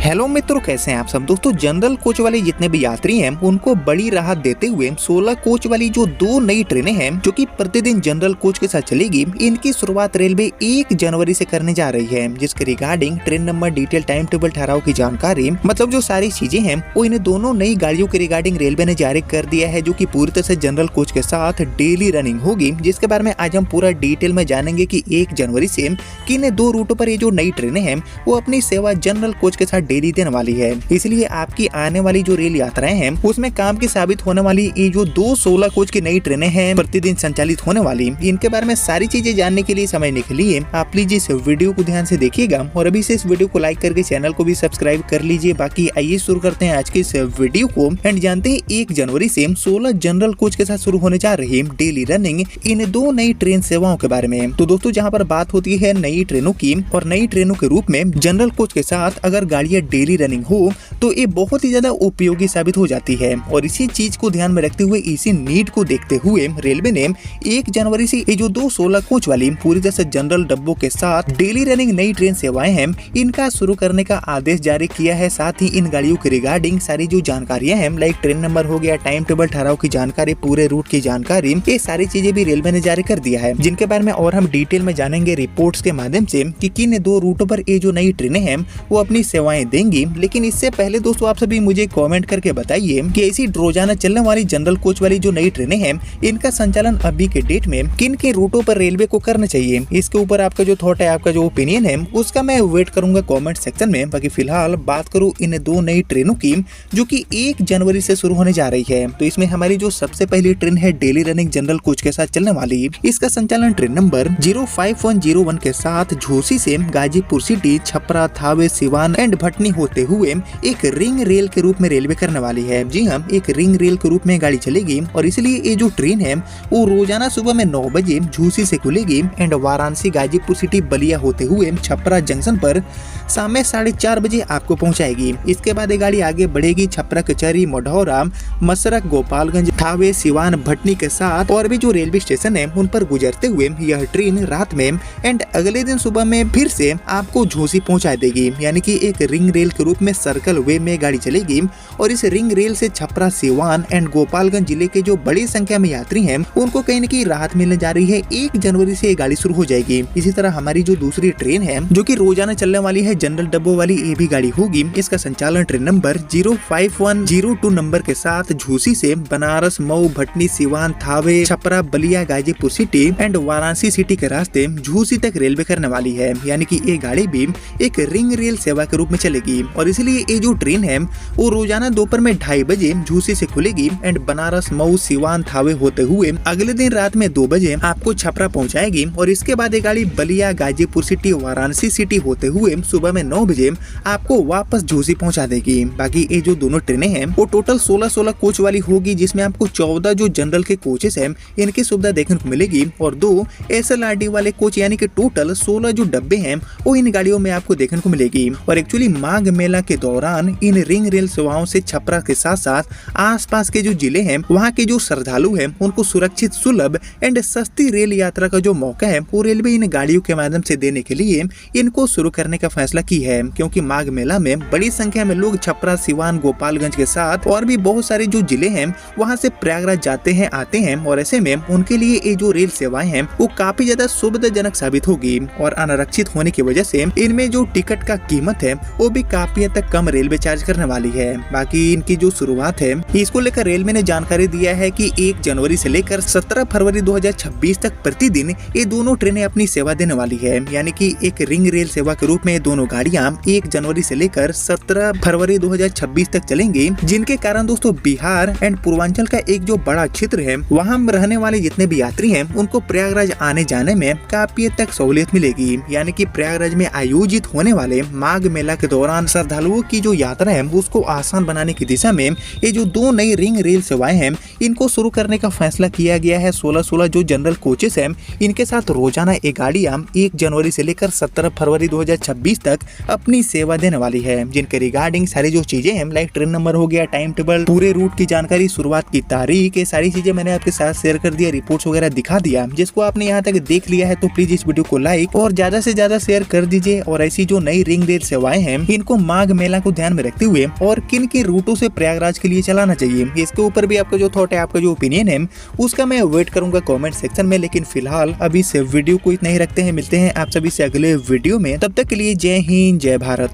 Hello मित्रों, कैसे हैं आप सब। दोस्तों, जनरल कोच वाले जितने भी यात्री हैं उनको बड़ी राहत देते हुए 16 कोच वाली जो दो नई ट्रेनें हैं जो कि प्रतिदिन जनरल कोच के साथ चलेगी, इनकी शुरुआत रेलवे 1 जनवरी से करने जा रही है। जिसके regarding train number, detail, time table, ठहराव की जानकारी, मतलब जो सारी चीजें हैं वो इन दोनों नई गाड़ियों के रिगार्डिंग रेलवे ने जारी कर दिया है, जो की पूरी तरह से जनरल कोच के साथ डेली रनिंग होगी। जिसके बारे में आज हम पूरा डिटेल में जानेंगे कि 1 जनवरी से किन 2 रूटों पर ये जो नई ट्रेनें हैं वो अपनी सेवा जनरल कोच के साथ डेली देने वाली है। इसलिए आपकी आने वाली जो रेल यात्राएं हैं उसमें काम की साबित होने वाली ये जो 2 16 कोच की नई ट्रेनें हैं प्रतिदिन संचालित होने वाली, इनके बारे में सारी चीजें जानने के लिए, समझने के लिए आप प्लीज इस वीडियो को ध्यान से देखिएगा और अभी से इस वीडियो को लाइक करके चैनल को भी सब्सक्राइब कर लीजिए। बाकी आइए शुरू करते हैं आज की इस वीडियो को एंड जानते हैं 1 जनवरी से 16 जनरल कोच के साथ शुरू होने जा रही डेली रनिंग इन 2 नई ट्रेन सेवाओं के बारे में। तो दोस्तों, जहाँ पर बात होती है नई ट्रेनों की और नई ट्रेनों के रूप में जनरल कोच के साथ अगर गाड़ियां डेली रनिंग हो तो ये बहुत ही ज्यादा उपयोगी साबित हो जाती है। और इसी चीज को ध्यान में रखते हुए, इसी नीड को देखते हुए रेलवे ने 1 जनवरी से ये जो 2 16 कोच वाली पूरी तरह से जनरल डब्बों के साथ डेली रनिंग नई ट्रेन सेवाएं हैं इनका शुरू करने का आदेश जारी किया है। साथ ही इन गाड़ियों के रिगार्डिंग सारी जो जानकारियां हैं, लाइक ट्रेन नंबर हो गया, टाइम टेबल, ठहराव की जानकारी, पूरे रूट की जानकारी, ये सारी चीजें भी रेलवे ने जारी कर दिया है, जिनके बारे में और हम डिटेल में जानेंगे रिपोर्ट्स के माध्यम से कि किन 2 रूटों पर ये जो नई ट्रेनें हैं वो अपनी सेवाएं देंगी। लेकिन इससे पहले दोस्तों, आप सभी मुझे कमेंट करके बताइए कि ऐसी रोजाना चलने वाली जनरल कोच वाली जो नई ट्रेनें हैं इनका संचालन अभी के डेट में किन के रूटों पर रेलवे को करना चाहिए। इसके ऊपर आपका जो थॉट है, आपका जो ओपिनियन है, उसका मैं वेट करूंगा कमेंट सेक्शन में। बाकी फिलहाल बात करूं इन 2 नई ट्रेनों की जो कि 1 जनवरी से शुरू होने जा रही है। तो इसमें हमारी जो सबसे पहली ट्रेन है डेली रनिंग जनरल कोच के साथ चलने वाली, इसका संचालन ट्रेन नंबर 05101 के साथ झोसी से गाजीपुर सिटी, छपरा, थावे, सिवान एंड भटनी होते हुए एक रिंग रेल के रूप में रेलवे करने वाली है। जी हाँ, एक रिंग रेल के रूप में गाड़ी चलेगी और इसलिए ये जो ट्रेन है वो रोजाना सुबह में 9 बजे झूसी से खुलेगी एंड वाराणसी, गाजीपुर सिटी, बलिया होते हुए छपरा जंक्शन पर शाम में 4:30 बजे आपको पहुंचाएगी। इसके बाद ये गाड़ी आगे बढ़ेगी छपरा, कचहरी, मढ़ौरा, मसरक, गोपालगंज, थावे, सिवान, भटनी के साथ और भी जो रेलवे स्टेशन है उन पर गुजरते हुए यह ट्रेन रात में एंड अगले दिन सुबह में फिर से आपको झूसी पहुंचा देगी। यानी कि एक रिंग रेल के रूप में सर्कल वे में गाड़ी चलेगी और इस रिंग रेल से छपरा, सिवान एंड गोपालगंज जिले के जो बड़ी संख्या में यात्री हैं उनको कहीं न कहीं राहत मिलने जा रही है। 1 जनवरी से ये गाड़ी शुरू हो जाएगी। इसी तरह हमारी जो दूसरी ट्रेन है जो कि रोजाना चलने वाली है जनरल डब्बों वाली, ये भी गाड़ी होगी। इसका संचालन ट्रेन नंबर 05102 नंबर के साथ झूसी से Banaras, Mau, Bhatni, Siwan, Thawe, Chhapra, Ballia, Ghazipur city and Varanasi city के रास्ते झूसी तक रेलवे करने वाली है। यानी कि ये गाड़ी भी एक रिंग रेल सेवा के रूप में चलेगी और इसलिए ये जो ट्रेन है वो रोजाना दोपहर में 2:30 बजे झूसी से खुलेगी एंड बनारस, मऊ, सिवान, थावे होते हुए अगले दिन रात में 2 बजे आपको छपरा पहुंचाएगी और इसके बाद ये गाड़ी बलिया, गाजीपुर सिटी, वाराणसी सिटी होते हुए सुबह में 9 बजे आपको वापस झूसी पहुंचा देगी। बाकी ये जो दोनों ट्रेनें हैं वो टोटल 16 कोच वाली होगी, जिसमें आपको 14 जो जनरल के कोचेस हैं इनकी सुविधा देखने को मिलेगी और 2 SLRD वाले कोच, यानी कि टोटल 16 जो डब्बे हैं वो इन गाड़ियों में आपको देखने को मिलेगी। और एक्चुअली माघ मेला के दौरान इन रिंग रेल सेवाओं से छपरा के साथ साथ आसपास के जो जिले हैं वहाँ के जो श्रद्धालु हैं उनको सुरक्षित, सुलभ एंड सस्ती रेल यात्रा का जो मौका है वो रेलवे इन गाड़ियों के माध्यम से देने के लिए इनको शुरू करने का फैसला की है। क्योंकि माघ मेला में बड़ी संख्या में लोग छपरा, सिवान, गोपालगंज के साथ और भी बहुत सारे जो जिले हैं वहाँ से प्रयागराज जाते हैं, आते हैं और ऐसे में उनके लिए ये जो रेल सेवाएं हैं वो काफी ज्यादा सुविधाजनक साबित होगी। और अनारक्षित होने की वजह से इनमें जो टिकट का कीमत है वो भी काफी हद तक कम रेलवे चार्ज करने वाली है। बाकी इनकी जो शुरुआत है इसको लेकर रेलवे ने जानकारी दिया है कि 1 जनवरी से लेकर 17 फरवरी 2026 तक प्रतिदिन ये दोनों ट्रेनें अपनी सेवा देने वाली है। यानी कि एक रिंग रेल सेवा के रूप में ये दोनों गाड़ियां 1 जनवरी से लेकर 17 फरवरी 2026 तक चलेंगी, जिनके कारण दोस्तों बिहार एंड पूर्वांचल का एक जो बड़ा क्षेत्र है वहाँ रहने वाले जितने भी यात्री हैं उनको प्रयागराज आने जाने में काफी हद तक सहूलियत मिलेगी। यानी कि प्रयागराज में आयोजित होने वाले माघ मेला के दौरान श्रद्धालुओं की जो यात्रा है उसको आसान बनाने की दिशा में ये जो 2 नई रिंग रेल सेवाएं हैं इनको शुरू करने का फैसला किया गया है। 16 जो जनरल कोचेस हैं इनके साथ रोजाना ये गाड़ियां 1 जनवरी से लेकर 17 फरवरी 2026 तक अपनी सेवा देने वाली है, जिनके रिगार्डिंग सारी जो चीजें हैं, लाइक ट्रेन नंबर हो गया, टाइम टेबल, पूरे रूट की जानकारी, शुरुआत की तारीख, ये सारी चीजें मैंने आपके साथ शेयर कर दिया, रिपोर्ट्स वगैरह दिखा दिया। जिसको आपने यहाँ तक देख लिया है तो प्लीज इस वीडियो को लाइक और ज्यादा से ज्यादा शेयर कर दीजिए। और ऐसी जो नई रिंग रेल सेवाएं हैं इनको माघ मेला को ध्यान में रखते हुए और किन के रूटों से प्रयागराज के लिए चलाना चाहिए, इसके ऊपर भी आपका जो थॉट है, आपका जो ओपिनियन है, उसका मैं वेट करूंगा कमेंट सेक्शन में। लेकिन फिलहाल अभी से वीडियो को इतना ही रखते हैं, मिलते हैं आप सभी से अगले वीडियो में। तब तक के लिए जय हिंद, जय भारत।